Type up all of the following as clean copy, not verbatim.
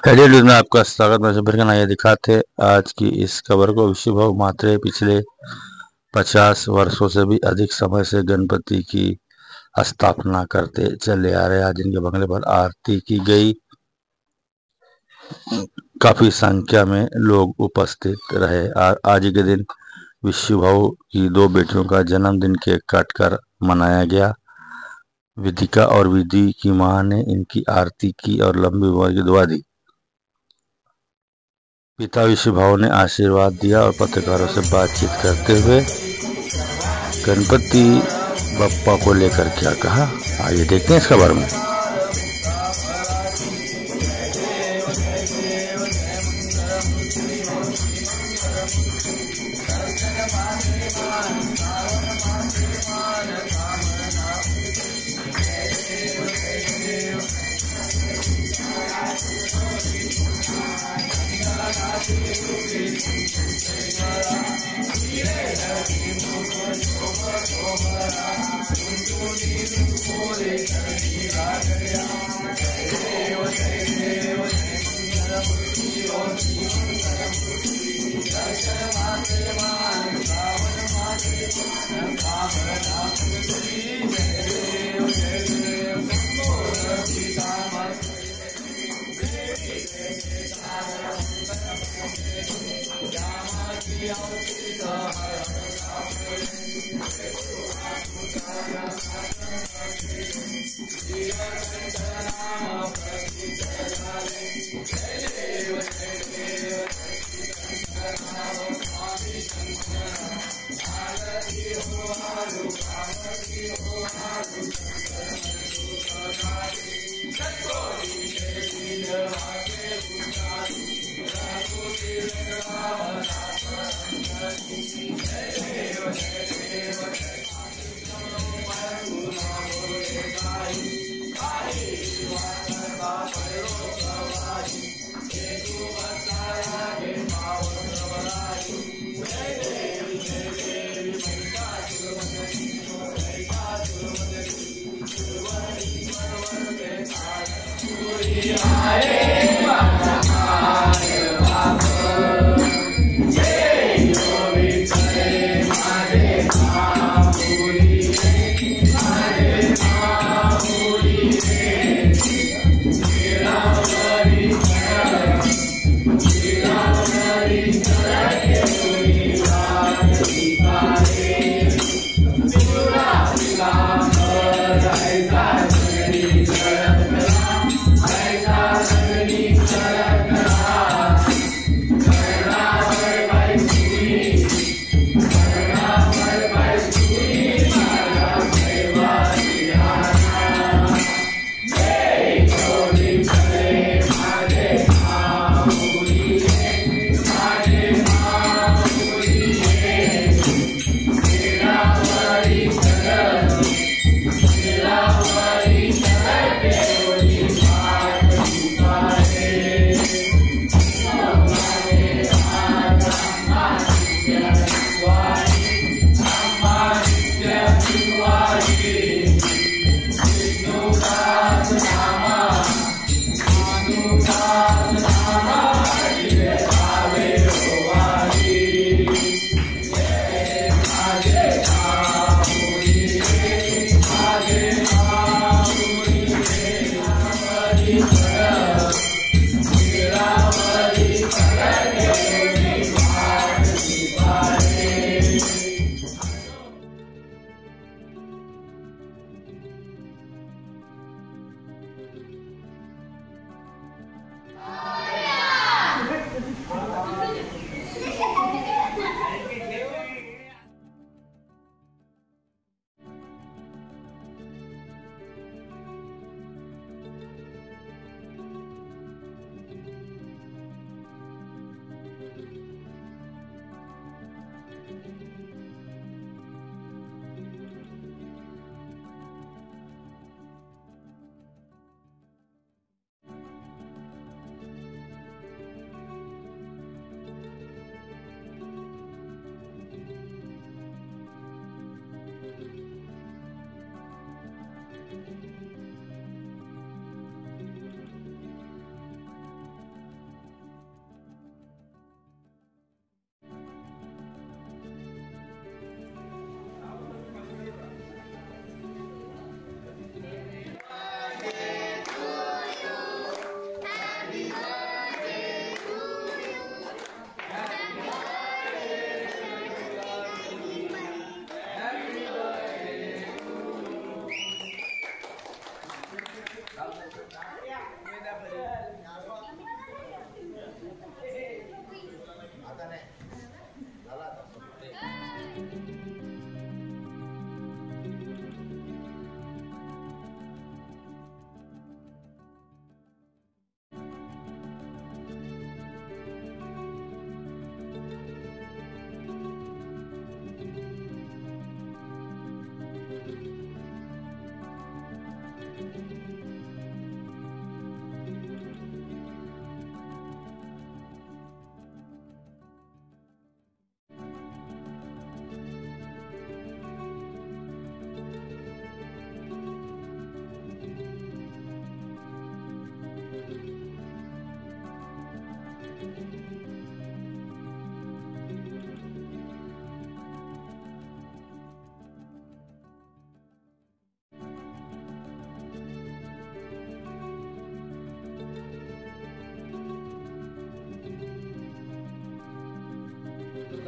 हेडियो news में आपका स्वागत। मैं फिर का ये दिखाते आज की इस खबर को। विश्व भोग मात्रे पिछले 50 वर्षों से भी अधिक समय से गणपति की स्थापना करते चले आ रहे। आज इनके बंगले पर आरती की गई। काफी संख्या में लोग उपस्थित रहे। आज के दिन विश्व भोग की दो बेटियों का जन्मदिन केक काटकर मनाया गया। विदिका और विधि की मां ने इनकी आरती की और लंबी उम्र की दुआ दी। पिता विश्व भाव ने आशीर्वाद दिया और पत्रकारों से बातचीत करते हुए गणपति बप्पा को लेकर क्या कहा, आइए देखते हैं इस खबर में।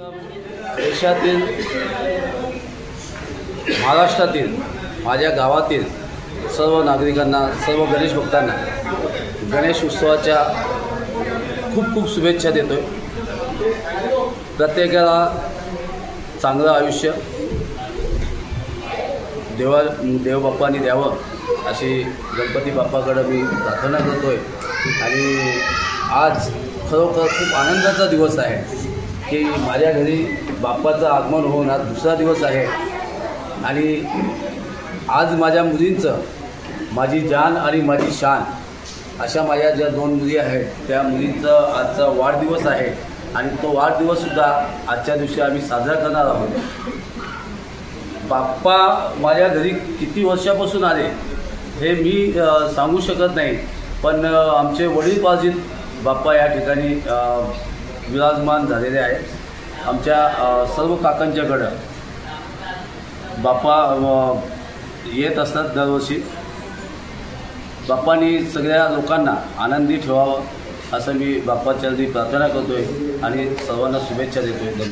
देशातील, महाराष्ट्रातील, माझ्या गावातील सर्व नागरिकांना, सर्व गणेश भक्तांना गणेश उत्सवाच्या खूप खूप शुभेच्छा देतोय। प्रत्येकाला चांगलं आयुष्य देवबाप्पांनी द्यावं अशी गणपती बाप्पाकडे मी प्रार्थना करतोय। आणि आज खरोखर खूप आनंदाचा दिवस आहे की माझ्या घरी बाप्पाचं आगमन होऊन आज दुसरा दिवस आहे। आणि आज माझ्या मुलींचं, माझी जान आणि माझी शान अशा माझ्या ज्या 2 मुली आहेत त्या मुलींचं आजचा वाढदिवस आहे आणि तो वाढदिवससुद्धा आजच्या दिवशी आम्ही साजरा करणार आहोत। बाप्पा माझ्या घरी किती वर्षापासून आले हे मी सांगू शकत नाही, पण आमचे वडीलपार्जित बाप्पा या ठिकाणी विराजमान झालेले आहेत। आमच्या सर्व काकांच्याकडं बाप्पा येत असतात दरवर्षी। बाप्पांनी सगळ्या लोकांना आनंदी ठेवावं असं मी बाप्पाच्या प्रार्थना करतोय आणि सर्वांना शुभेच्छा देतोय।